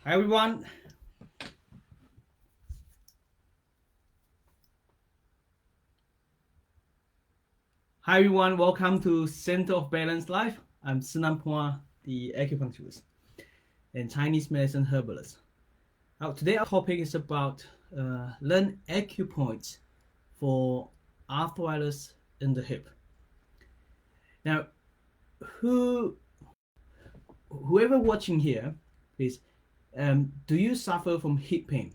Hi everyone. Hi everyone, welcome to Center of Balance Life. I'm Sinampua, the acupuncturist and Chinese medicine herbalist. Now today our topic is about learn acupoints for arthritis in the hip. Now, whoever watching here, please, do you suffer from hip pain?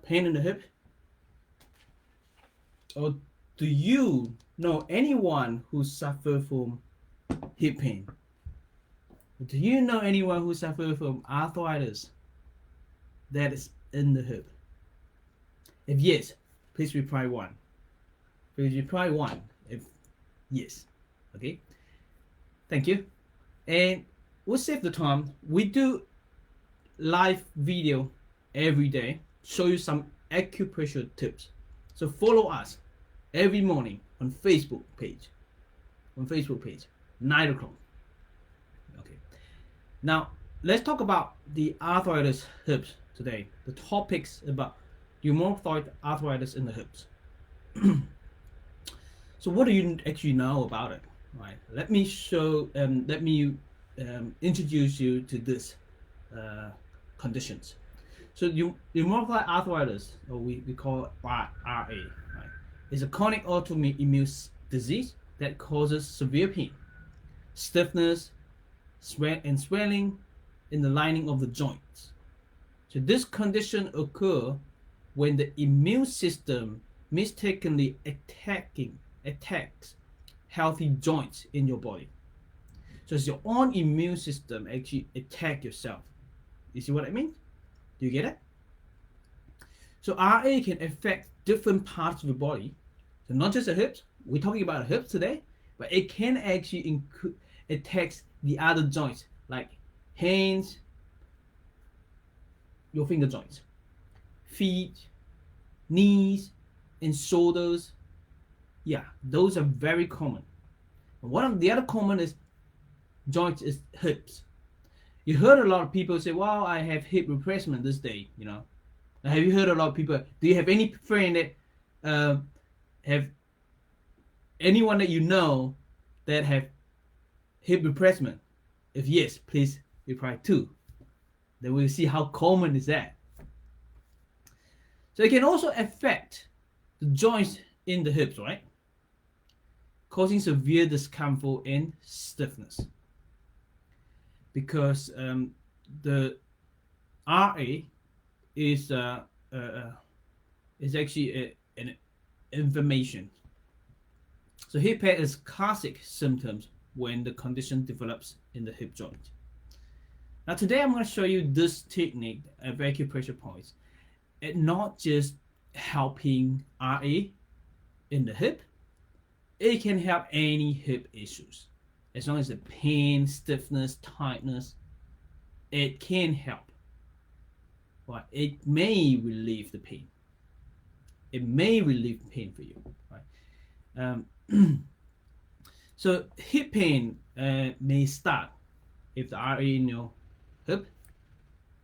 Pain in the hip? Or do you know anyone who suffers from hip pain? Do you know anyone who suffers from arthritis that is in the hip? If yes, please reply 1. Please reply 1 if yes. Okay. Thank you. And we'll save the time. We do live video every day, show you some acupressure tips. So follow us every morning on Facebook page. 9 o'clock. Okay. Now let's talk about the arthritis hips today. The topics about rheumatoid arthritis in the hips. So what do you actually know about it? Right. Let me introduce you to this conditions. So rheumatoid arthritis, or we call it RA, right, is a chronic autoimmune disease that causes severe pain, stiffness, and swelling in the lining of the joints. So this condition occurs when the immune system mistakenly attacks healthy joints in your body. So it's your own immune system actually attack yourself. You see what I mean? Do you get it? So RA can affect different parts of the body. So not just the hips. We're talking about the hips today, but it can actually attack the other joints like hands, your finger joints, feet, knees, and shoulders. Yeah, those are very common. One of the other common is joints is hips. You heard a lot of people say, "Wow, I have hip replacement this day." Now, have you heard a lot of people? Do you have any friend that have anyone that you know that have hip replacement? If yes, please reply 2. Then we'll see how common is that. So it can also affect the joints in the hips, right? Causing severe discomfort and stiffness. Because the RA is actually an inflammation. So hip pain is classic symptoms when the condition develops in the hip joint. Now today I'm going to show you this technique of acupressure points. It's not just helping RA in the hip, it can help any hip issues. As long as the pain, stiffness, tightness, it can help. Right? It may relieve the pain. It may relieve pain for you. Right? So hip pain may start if the RA in your hip.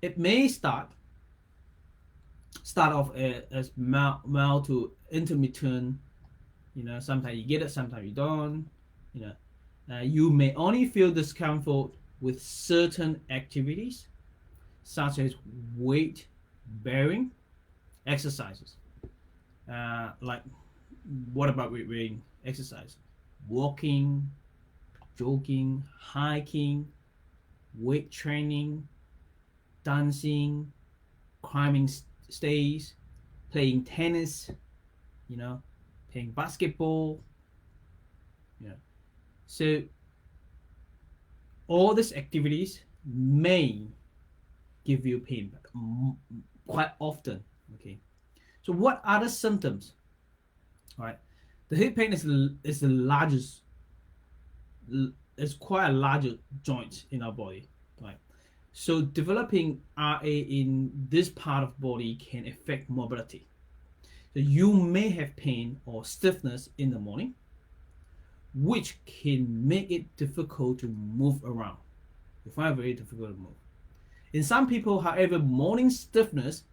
It may start off as mild to intermittent. Sometimes you get it, sometimes you don't. You may only feel discomfort with certain activities, such as weight bearing exercises. Like, what about weight bearing exercise? Walking, jogging, hiking, weight training, dancing, climbing stairs, playing tennis, playing basketball. So all these activities may give you pain quite often. Okay. So what are the symptoms? All right. The hip pain is the largest. It's quite a larger joint in our body. Right. So developing RA in this part of body can affect mobility. So you may have pain or stiffness in the morning, which can make it difficult to move around. You find it very difficult to move. In some people, however, morning stiffness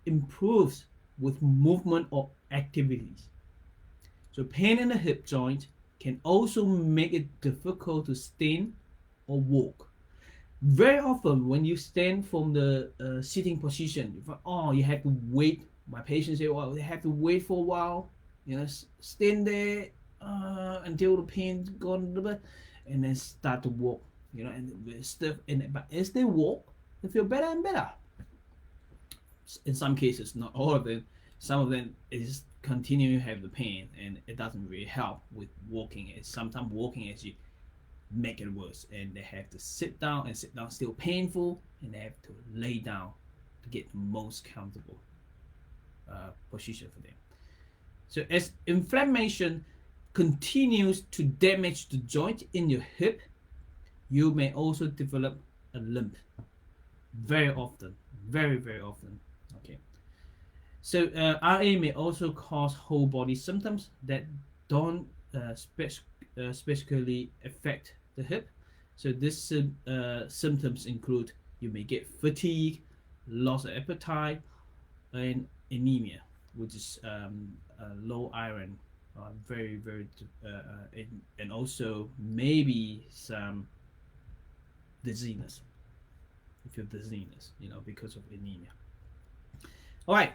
improves with movement or activities. So pain in the hip joint can also make it difficult to stand or walk. Very often when you stand from the sitting position, you have to wait. My patients say, well, they have to wait for a while, stand there until the pain's gone, and then start to walk, and they're stiff. But as they walk, they feel better and better. In some cases, not all of them, some of them is continuing to have the pain, and it doesn't really help with walking. It's sometimes walking actually make it worse, and they have to sit down, and sit down still painful, and they have to lay down to get the most comfortable position for them. So as inflammation continues to damage the joint in your hip, you may also develop a limp very often, very often. Okay, so RA may also cause whole body symptoms that don't specifically affect the hip. So these symptoms include, you may get fatigue, loss of appetite, and anemia, which is low iron, very and also maybe some dizziness. If you have dizziness, because of anemia. All right,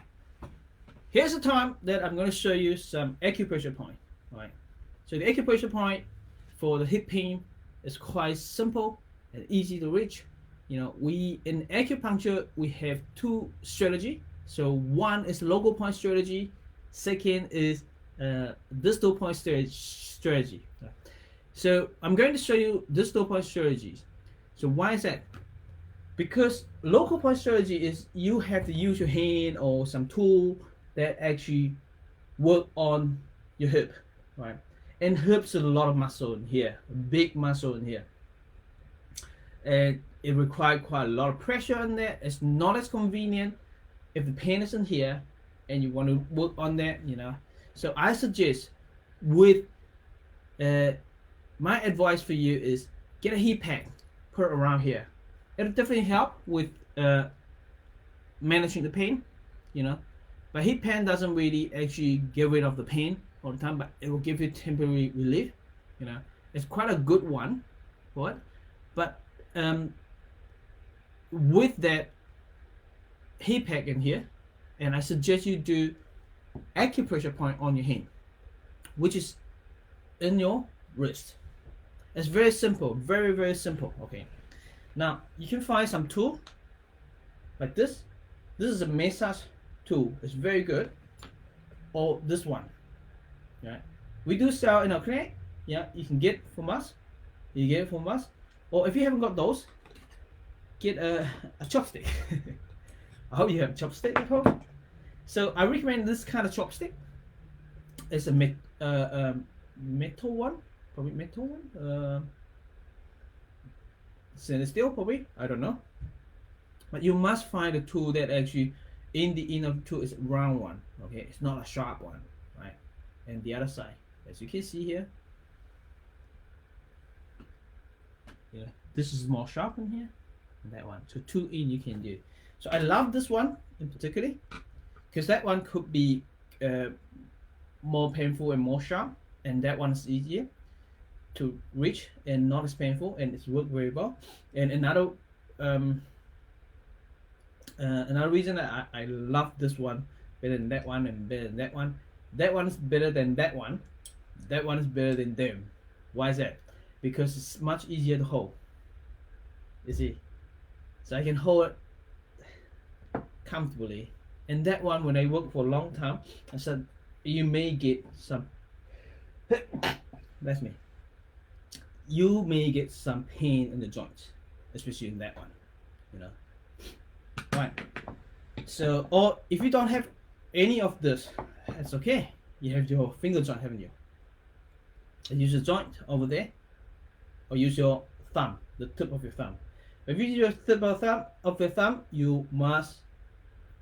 here's the time that I'm going to show you some acupressure point. All right, so the acupressure point for the hip pain is quite simple and easy to reach. We in acupuncture we have two strategy. So one is local point strategy, second is distal point strategy. So I'm going to show you distal point strategies. So why is that? Because local point strategy is you have to use your hand or some tool that actually work on your hip, right? And hips a lot of muscle in here, big muscle in here, and it requires quite a lot of pressure on that. It's not as convenient if the pain is in here and you want to work on that, So I suggest with my advice for you is get a heat pack, put it around here. It'll definitely help with managing the pain, But heat pack doesn't really actually get rid of the pain all the time, but it will give you temporary relief. It's quite a good one for it. But with that heat pack in here, and I suggest you do acupressure point on your hand, which is in your wrist. It's very simple, very simple. Okay, now you can find some tool like this. This is a massage tool. It's very good. Or this one. Right? We do sell in our clinic. Yeah, you can get from us. You get it from us. Or if you haven't got those, get a chopstick. I hope you have a chopstick at home. So I recommend this kind of chopstick. It's a metal one, probably metal one. Stainless steel, probably. I don't know. But you must find a tool that actually, in the end of the tool, is a round one. Okay, it's not a sharp one, right? And the other side, as you can see here, this is more sharp in here, and that one. So two in you can do. So I love this one in particular, because that one could be more painful and more sharp, and that one is easier to reach and not as painful, and it's worked very well. And another reason that I love this one better than that one and better than that one. That one is better than that one. That one is better than them. Why is that? Because it's much easier to hold. You see, so I can hold it comfortably. And that one, when I work for a long time, I said you may get some. That's me. You may get some pain in the joints, especially in that one. Right. So, or if you don't have any of this, that's okay. You have your finger joint, haven't you? And use your joint over there, or use your thumb, the tip of your thumb. If you use your tip of your thumb, you must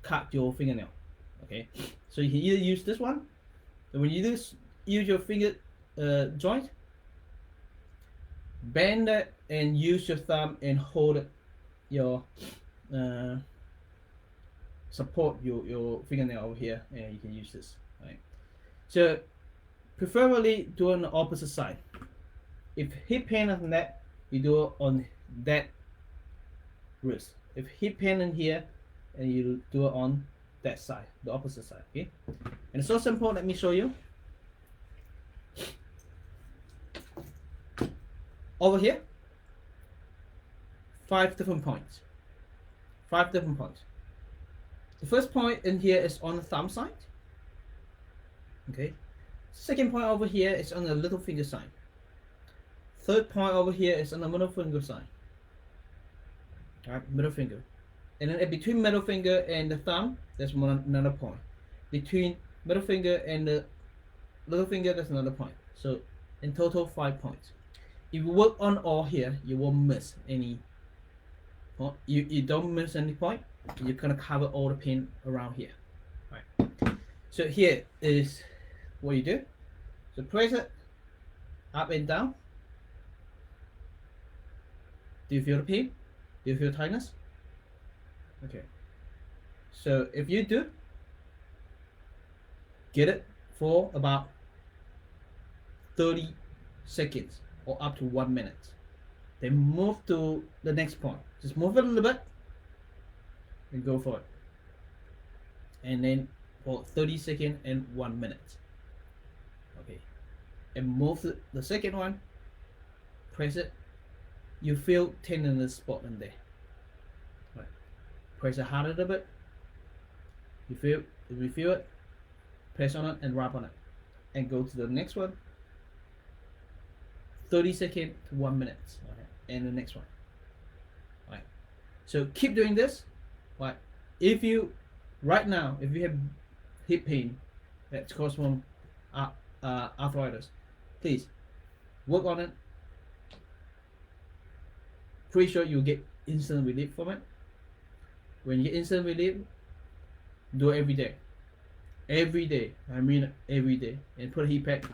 cut your fingernail. Okay, so you can either use this one. So when you use your finger joint, bend it and use your thumb and hold it, your support your fingernail over here, and you can use this, right? So preferably do on the opposite side. If hip pain on that, you do it on that wrist. If hip pain in here, and you do it on that side, the opposite side. Okay, and it's so simple. Let me show you. Over here, 5 different points. 5 different points. The first point in here is on the thumb side. Okay. Second point over here is on the little finger side. Third point over here is on the middle finger side. Alright, middle finger. And then between middle finger and the thumb, there's another point. Between middle finger and the little finger, there's another point. So in total, 5 points. If you work on all here, you won't miss any point. You don't miss any point. You're gonna cover all the pain around here. Right. So here is what you do. So press it up and down. Do you feel the pain? Do you feel tightness? Okay. So if you do, get it for about 30 seconds or up to 1 minute. Then move to the next point. Just move it a little bit and go for it. And then for 30 seconds and 1 minute. Okay. And move to the second one. Press it. You feel tenderness spot in there. Right. Press it hard a little bit. If you feel it, press on it and rub on it. And go to the next one. 30 seconds to 1 minute. Okay. And the next one. Right. So keep doing this. Right. If you right now, if you have hip pain that's caused from arthritis, please work on it. Pretty sure you'll get instant relief from it. When you get instant relief, do it every day. Every day. I mean every day. And put a heat pack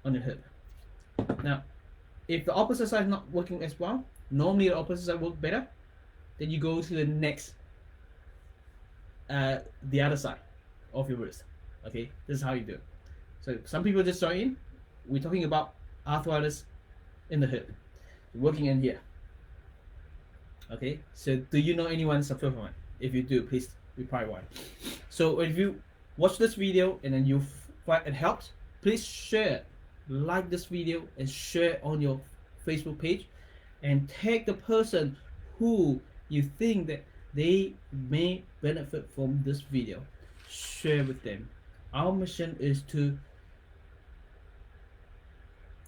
on your hip. Now, if the opposite side is not working as well, normally the opposite side works better, then you go to the next, the other side of your wrist. Okay, this is how you do it. So some people just join in. We're talking about arthritis in the hip, working in here. Okay, so do you know anyone suffer from it? If you do, please reply why. So if you watch this video and then you find it helps, please share, like this video and share on your Facebook page, and tag the person who you think that they may benefit from this video. Share with them. Our mission is to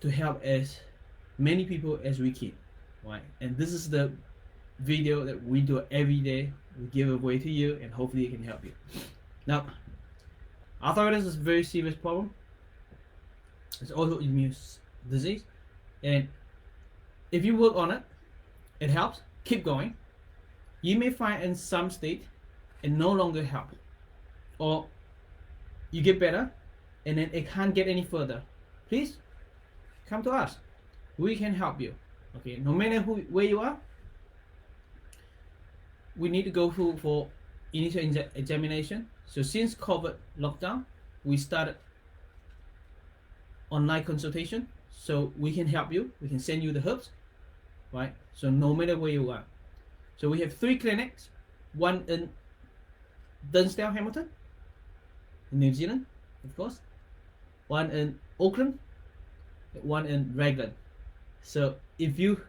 help as many people as we can, right? And this is the video that we do every day. We give away to you, and hopefully it can help you. Now, arthritis is a very serious problem. It's autoimmune disease, and if you work on it, it helps. Keep going. You may find in some state it no longer help, or you get better and then it can't get any further. Please come to us. We can help you. Okay, no matter where you are, we need to go through for initial examination. So since COVID lockdown, we started online consultation, so we can help you. We can send you the herbs, right? So no matter where you are. So we have 3 clinics, one in Dinsdale, Hamilton, in New Zealand, of course, one in Auckland, one in Raglan. So if you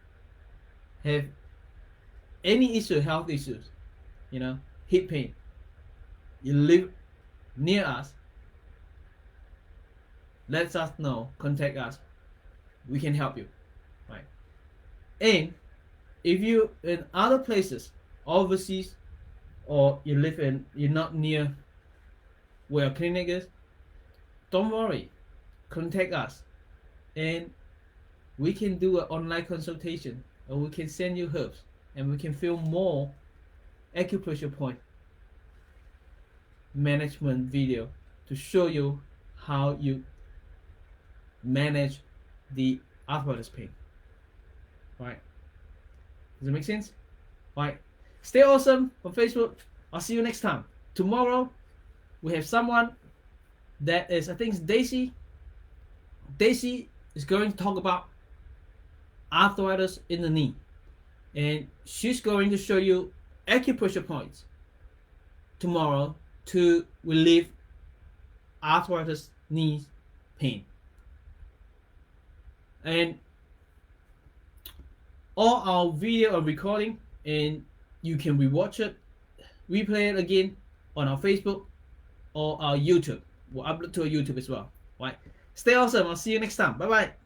have any issue, health issues, you know, hip pain, you live near us, let us know, contact us, we can help you, right? And if you in other places, overseas, or you're not near where a clinic is, don't worry, contact us, and we can do an online consultation, or we can send you herbs, and we can film more acupressure point management video to show you how you manage the arthritis pain. Right? Does it make sense? Right. Stay awesome on Facebook. I'll see you next time. Tomorrow, we have someone that is, I think it's Daisy. Daisy is going to talk about arthritis in the knee. And she's going to show you acupressure points tomorrow to relieve arthritis knee pain. And all our video are recording, and you can rewatch it, replay it again on our Facebook or our YouTube. We'll upload to our YouTube as well. Right? Stay awesome. I'll see you next time. Bye bye.